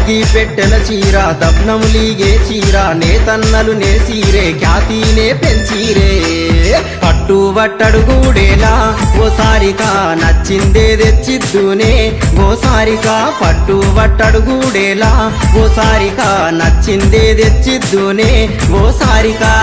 అగ్గి పెట్టెల చీర దప్నములీగే చీర నేతన్నలు నేసీరే ఖ్యాతినే పెంచీరే పట్టు వట్టడుగూడేలా ఓసారికా నచ్చిందే తెచ్చిద్దునే ఓసారికా పట్టు వట్టడుగూడేలా ఓసారికా నచ్చిందే తెచ్చిద్దునే ఓసారికా